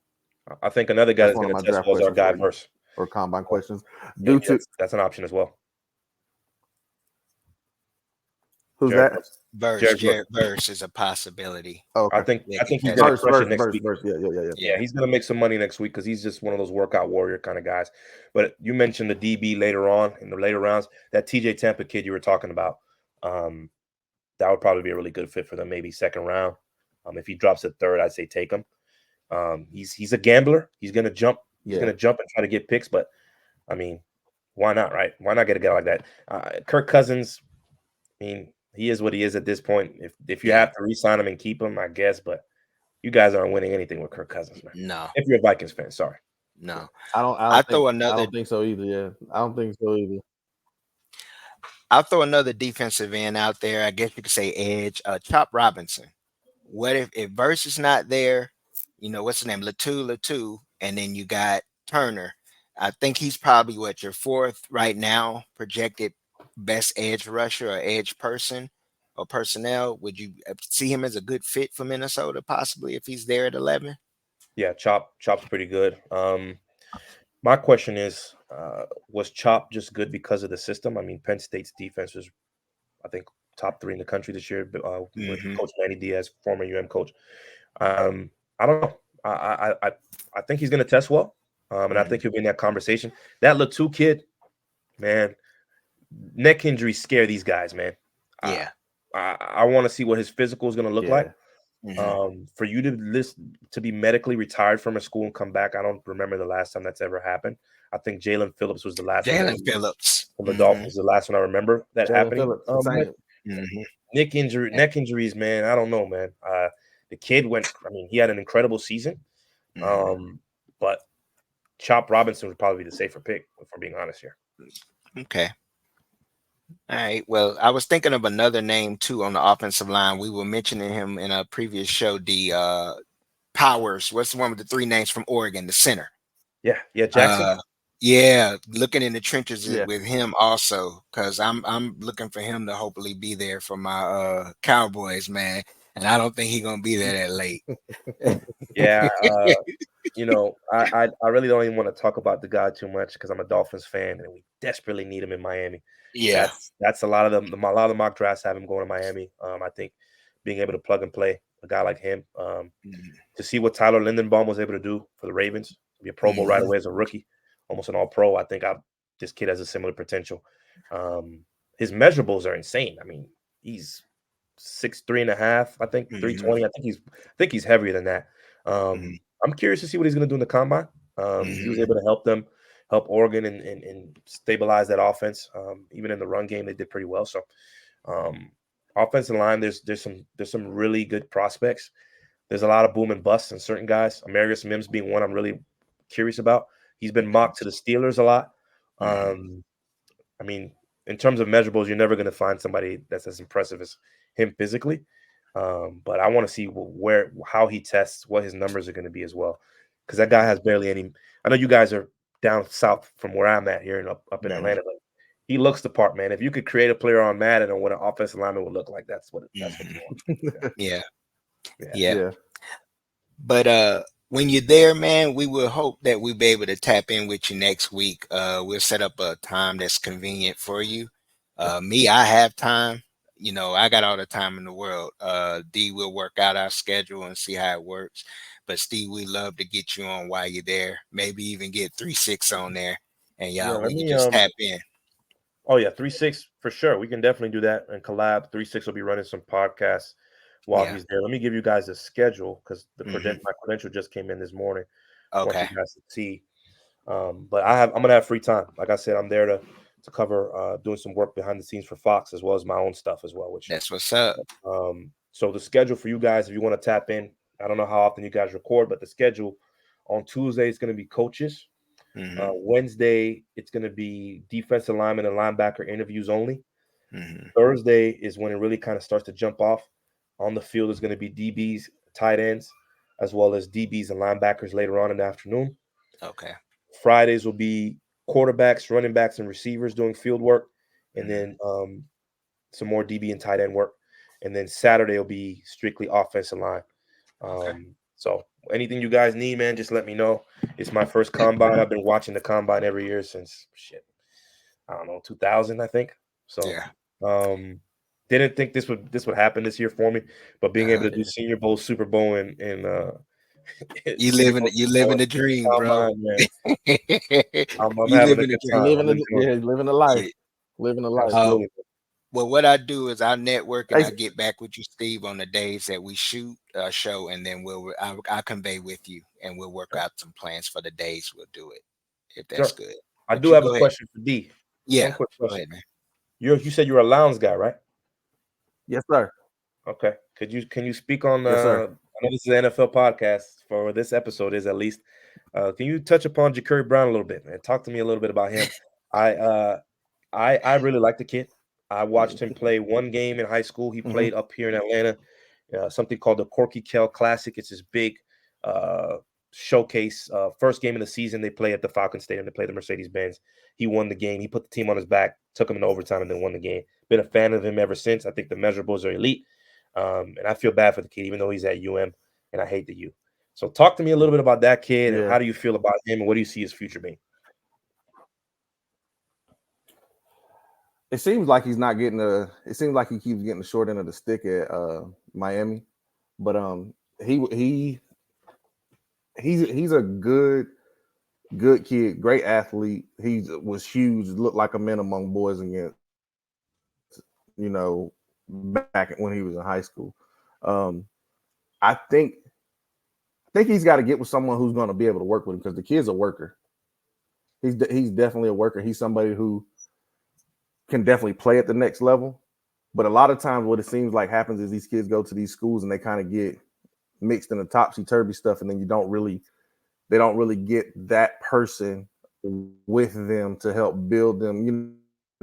I think another guy That's that's one of going my to test draft well is our questions guy for you, Verse. or combine questions. Due Maybe to that's an option as well. who's Jared that? Verse, Jared Verse. Jared Verse is a possibility. Oh, I okay. think They I can think he's catch going up. to crush it next week. Yeah. Yeah, he's going to make some money next week because he's just one of those workout warrior kind of guys. But you mentioned the DB later on in the later rounds. That TJ Tampa kid you were talking about, that would probably be a really good fit for them. Maybe second round. If he drops at third, I'd say take him. He's a gambler. He's going to jump. He's going to jump and try to get picks. But I mean, why not? Right? Why not get a guy like that? Kirk Cousins. I mean, he is what he is at this point. If you have to re-sign him and keep him, I guess. But you guys aren't winning anything with Kirk Cousins, man. No, If you're a Vikings fan, sorry. no. I I throw another. don't think so either. Yeah, I don't think so either. I'll throw another defensive end out there. I guess you could say edge. Chop Robinson. What if Verse is not there? You know what's the name? Latu, and then you got Turner. I think he's probably what your fourth right now projected best edge rusher or edge person or personnel. Would you see him as a good fit for Minnesota possibly if he's there at 11? Yeah, Chop's pretty good. My question is, was Chop just good because of the system? I mean, Penn State's defense was, I think, top 3 in the country this year with Coach Manny Diaz, former coach. I don't know. I think he's going to test well, and I think he'll be in that conversation. That Latu kid, man, neck injuries scare these guys, man. Yeah. I want to see what his physical is going to look like. Mhm. For you to be medically retired from a school and come back, I don't remember the last time that's ever happened. I think Jalen Phillips was the last one. Jalen Phillips From the Dolphins, the last one I remember that Jalen happening. Phillips, the same. Neck injuries, man. I don't know, man. The kid went. I mean, he had an incredible season. But Chop Robinson would probably be the safer pick, if I'm being honest here. Okay. All right. Well, I was thinking of another name too on the offensive line. We were mentioning him in a previous show. The Powers. What's the one with the 3 names from Oregon? The center. Yeah, Jackson. Yeah, looking in the trenches Yeah. with him also, because I'm looking for him to hopefully be there for my Cowboys, man. And I don't think he's gonna be there that late. Yeah, I really don't even want to talk about the guy too much because I'm a Dolphins fan and we desperately need him in Miami. Yeah. That's a lot of them. A lot of the mock drafts have him going to Miami. I think being able to plug and play a guy like him, to see what Tyler Lindenbaum was able to do for the Ravens, to be a Pro Bowl right away as a rookie, almost an All Pro. I think this kid has a similar potential. His measurables are insane. I mean, he's 6'3.5", I think 320. I think he's heavier than that. I'm curious to see what he's going to do in the combine. He was able to help Oregon and stabilize that offense. Even in the run game, they did pretty well. So, offensive line, there's some really good prospects. There's a lot of boom and busts in certain guys. Amarius Mims being one I'm really curious about. He's been mocked to the Steelers a lot. I mean, in terms of measurables, you're never going to find somebody that's as impressive as him physically. But I want to see how he tests, what his numbers are going to be as well. Because that guy has barely any. I know you guys are down south from where I'm at here and up in Atlanta, but he looks the part, man. If you could create a player on Madden on what an offensive lineman would look like, that's what you want. Yeah. Yeah. But when you're there, man, we will hope that we'll be able to tap in with you next week. We'll set up a time that's convenient for you. Yeah. Me, I have time. You know, I got all the time in the world. D will work out our schedule and see how it works. But Steve, we love to get you on while you're there. Maybe even get 3-6 on there, and Yeah, y'all let we can me just tap in. oh yeah, 3-6 for sure. We can definitely do that and collab. 3-6 will be running some podcasts while Yeah. he's there. Let me give you guys a schedule because Hmm. my credential just came in this morning. Want you Okay. guys to see. But I'm gonna have free time. Like I said, I'm there to cover doing some work behind the scenes for Fox as well as my own stuff as well. Which That's what's up. so the schedule for you guys, if you want to tap in, I don't know how often you guys record, but the schedule on Tuesday is going to be coaches. Hmm. Wednesday, it's going to be defensive lineman and linebacker interviews only. Hmm. Thursday is when it really kind of starts to jump off. On the field is going to be DBs, tight ends, as well as DBs and linebackers later on in the afternoon. Okay. Fridays will be quarterbacks, running backs, and receivers doing field work, and Hmm. then some more DB and tight end work. And then Saturday will be strictly offensive line. Okay. So anything you guys need, man, just let me know. It's my first combine. I've been watching the combine every year since shit. I don't know, 2000, I think. So Yeah. um didn't think this would happen this year for me, but being able Uh-huh. to do Senior Bowl, Super Bowl, and Senior Bowl, You Super Bowl, living and the dream, bro. combine, man. I'm You having a living the good You're dream. time. living I'm the enjoying yeah, it. living the life, Yeah. living the life. Uh, Absolutely. well, what I do is I network and Hey, I get back with you, Steve, on the days that we shoot a show, and then I'll convey with you, and we'll work out some plans for the days we'll do it, if that's Sure. good. I But do you have a go ahead. question for D. One Yeah, quick go question. ahead, man. You said you're a Lowndes guy, right? yes, sir. Okay. Can you speak on Yes, sir. I know this is an NFL podcast for this episode is at least. Can you touch upon Ja'Cory Brown a little bit, man? Talk to me a little bit about him. I I really like the kid. I watched him play one game in high school. He Hmm. played up here in Atlanta, something called the Corky Kell Classic. It's this big uh, showcase. First game of the season, they play at the Falcon Stadium. They play the Mercedes Benz. He won the game. He put the team on his back, took him in overtime, and then won the game. Been a fan of him ever since. I think the measurables are elite, and I feel bad for the kid, even though he's at UM, and I hate the U. So, talk to me a little bit about that kid, and Yeah. how do you feel about him, and what do you see his future being? It seems like he's not getting the. It seems like he keeps getting the short end of the stick at Miami, but he he he's a good kid, great athlete. He was huge, looked like a man among boys against back when he was in high school. Um, I think he's got to get with someone who's going to be able to work with him because the kid's a worker. He's definitely a worker. He's somebody who can definitely play at the next level. But a lot of times, what it seems like happens is these kids go to these schools and they kind of get mixed in the topsy turvy stuff, and then they don't really get that person with them to help build them.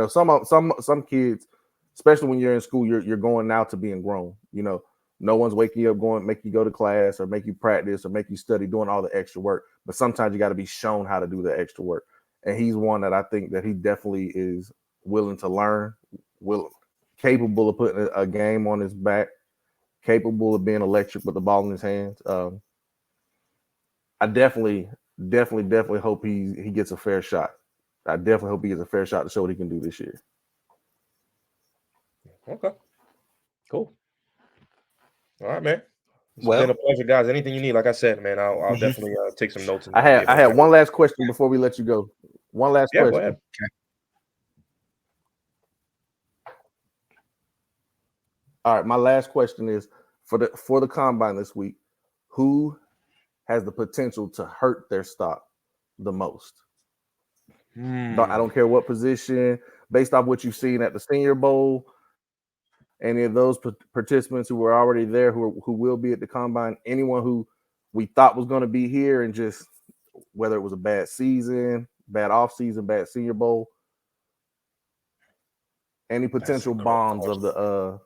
Some kids, especially when you're in school, you're going now to being grown. No one's waking you up, going make you go to class or make you practice or make you study, doing all the extra work. But sometimes you got to be shown how to do the extra work. And he's one that I think that he definitely is willing to learn, will capable of putting a game on his back, capable of being electric with the ball in his hands. I definitely hope he gets a fair shot. I definitely hope he gets a fair shot to show what he can do this year. Okay, cool. All right, man. It's been Well, a pleasure, guys. Anything you need, like I said, man, I'll mhm. definitely take some notes I and be had able I to had tap one in. last question before we let you go. One last Yeah, go ahead. question. All right, my last question is for the combine this week, who has the potential to hurt their stock the most? I Hmm. don't care what position, based off what you've seen at the Senior Bowl, any of those participants who were already there, who will be at the combine, anyone who we thought was going to be here, and just whether it was a bad season, bad off season, bad Senior Bowl, any That's a potential great bombs of question. the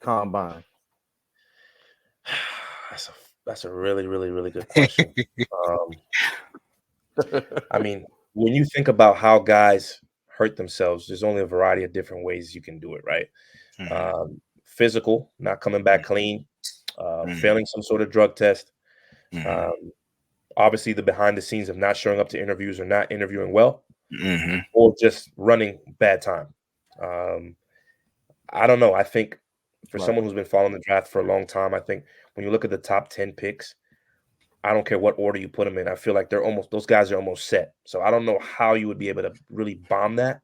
combine. That's a that's a really, really, really good question. Um, I mean, when you think about how guys hurt themselves, there's only a variety of different ways you can do it, right? Mhm, Physical, not coming back clean, mhm, failing some sort of drug test, mhm, um, obviously the behind the scenes of not showing up to interviews or not interviewing well, Mm-hmm. or just running bad time. Um, I don't know. I think for Right. someone who's been following the draft for a long time, I think when you look at the top 10 picks, I don't care what order you put them in. I feel like those guys are almost set. So I don't know how you would be able to really bomb that.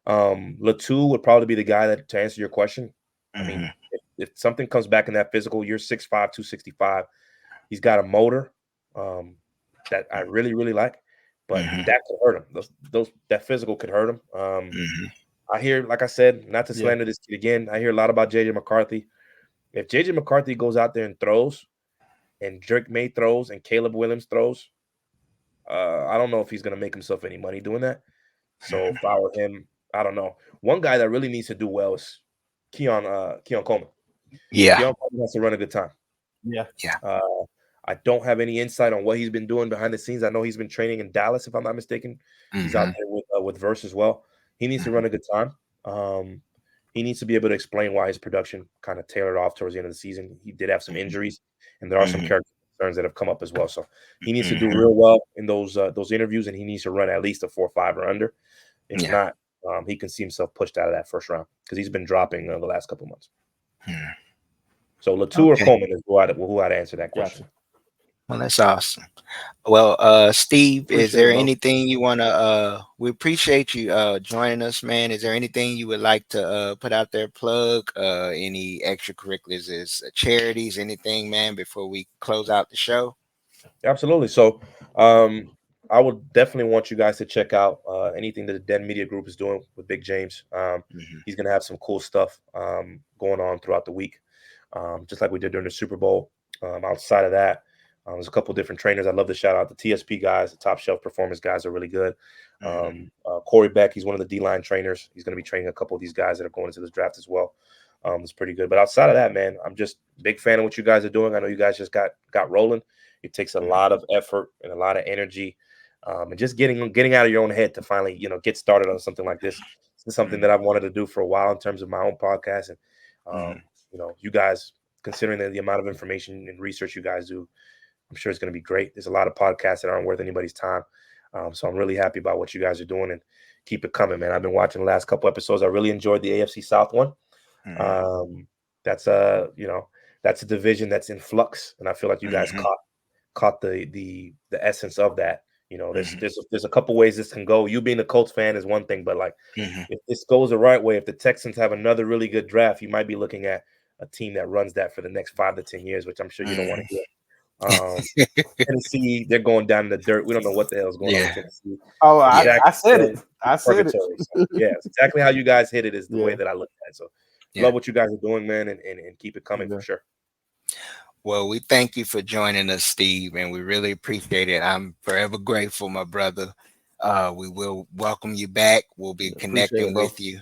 Latu would probably be the guy that to answer your question. I mean, Mm-hmm. if something comes back in that physical, you're 6'5", 265. He's got a motor that I really, really like, but Mm-hmm. that could hurt him. Those that physical could hurt him. Mm-hmm. I hear, like I said, not to Yeah. slander this kid again. I hear a lot about JJ McCarthy. If JJ McCarthy goes out there and throws, and Drake May throws, and Caleb Williams throws, I don't know if he's gonna make himself any money doing that. So if I were him, I don't know. One guy that really needs to do well is Keon Coleman. Yeah. Keon Coleman has to run a good time. Yeah. Yeah. Uh, I don't have any insight on what he's been doing behind the scenes. I know he's been training in Dallas, if I'm not mistaken. He's out Mm-hmm. there with Verse as well. He needs to run a good time. Um, he needs to be able to explain why his production kind of tailored off towards the end of the season. He did have some injuries, and there are some Mm-hmm. character concerns that have come up as well. So he needs to do Mm-hmm. real well in those interviews, and he needs to run at least a 4.5 or under. If Yeah. not, he can see himself pushed out of that first round because he's been dropping the last couple of months. Hmm. So Latu or Okay. Coleman is who I'd answer that question. Gotcha. Well, that's awesome. Well, Steve, is Appreciate there it, bro. anything you want to we appreciate you joining us, man. Is there anything you would like to put out there, plug any extracurriculars, charities, anything, man, before we close out the show? Absolutely. So, I would definitely want you guys to check out anything that the Den Media Group is doing with Big James. Mm-hmm. He's going to have some cool stuff going on throughout the week, just like we did during the Super Bowl. Outside of that, there's a couple different trainers. I'd love to shout out the TSP guys, the Top Shelf Performance guys are really good. Mm-hmm. Corey Beck, he's one of the D-line trainers. He's going to be training a couple of these guys that are going into this draft as well. It's pretty good. But outside of that, man, I'm just a big fan of what you guys are doing. I know you guys just got rolling. It takes a lot of effort and a lot of energy, and just getting out of your own head to finally, get started on something like this. This is something that I've wanted to do for a while in terms of my own podcast, and Mm-hmm. you guys, considering the amount of information and research you guys do, I'm sure it's going to be great. There's a lot of podcasts that aren't worth anybody's time, so I'm really happy about what you guys are doing, and keep it coming, man. I've been watching the last couple episodes. I really enjoyed the AFC South one. Mm-hmm. That's that's a division that's in flux, and I feel like you guys Mm-hmm. caught the essence of that. There's Mm-hmm. there's a couple ways this can go. You being a Colts fan is one thing, but like Mm-hmm. if this goes the right way, if the Texans have another really good draft, you might be looking at a team that runs that for the next 5 to 10 years, which I'm sure you don't want to hear. Tennessee, they're going down in the dirt. We don't know what the hell is going on with Yeah. Tennessee. Oh, Yeah. I said it. I said it. Purgatory. So, yeah, it's exactly how you guys hit it is the way Yeah. that I look at it. So Yeah. love what you guys are doing, man, and keep it coming Yeah. for sure. Well, we thank you for joining us, Steve, and we really appreciate it. I'm forever grateful, my brother. We will welcome you back. We'll be Appreciate connecting it, bro. with you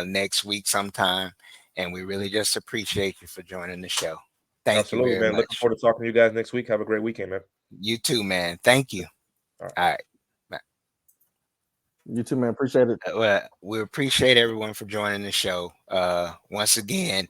next week sometime, and we really just appreciate you for joining the show. Thank you Absolutely, very man. Looking much. forward to talking to you guys next week. Have a great weekend, man. You too, man. Thank you. All right. All right. You too, man. Appreciate it. Well, we appreciate everyone for joining the show. Once again,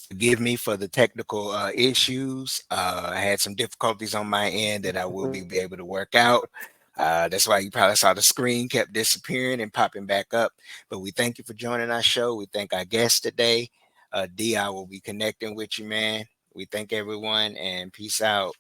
forgive me for the technical issues. I had some difficulties on my end that I will be able to work out. That's why you probably saw the screen kept disappearing and popping back up. But we thank you for joining our show. We thank our guest today. D, I will be connecting with you, man. We thank everyone and peace out.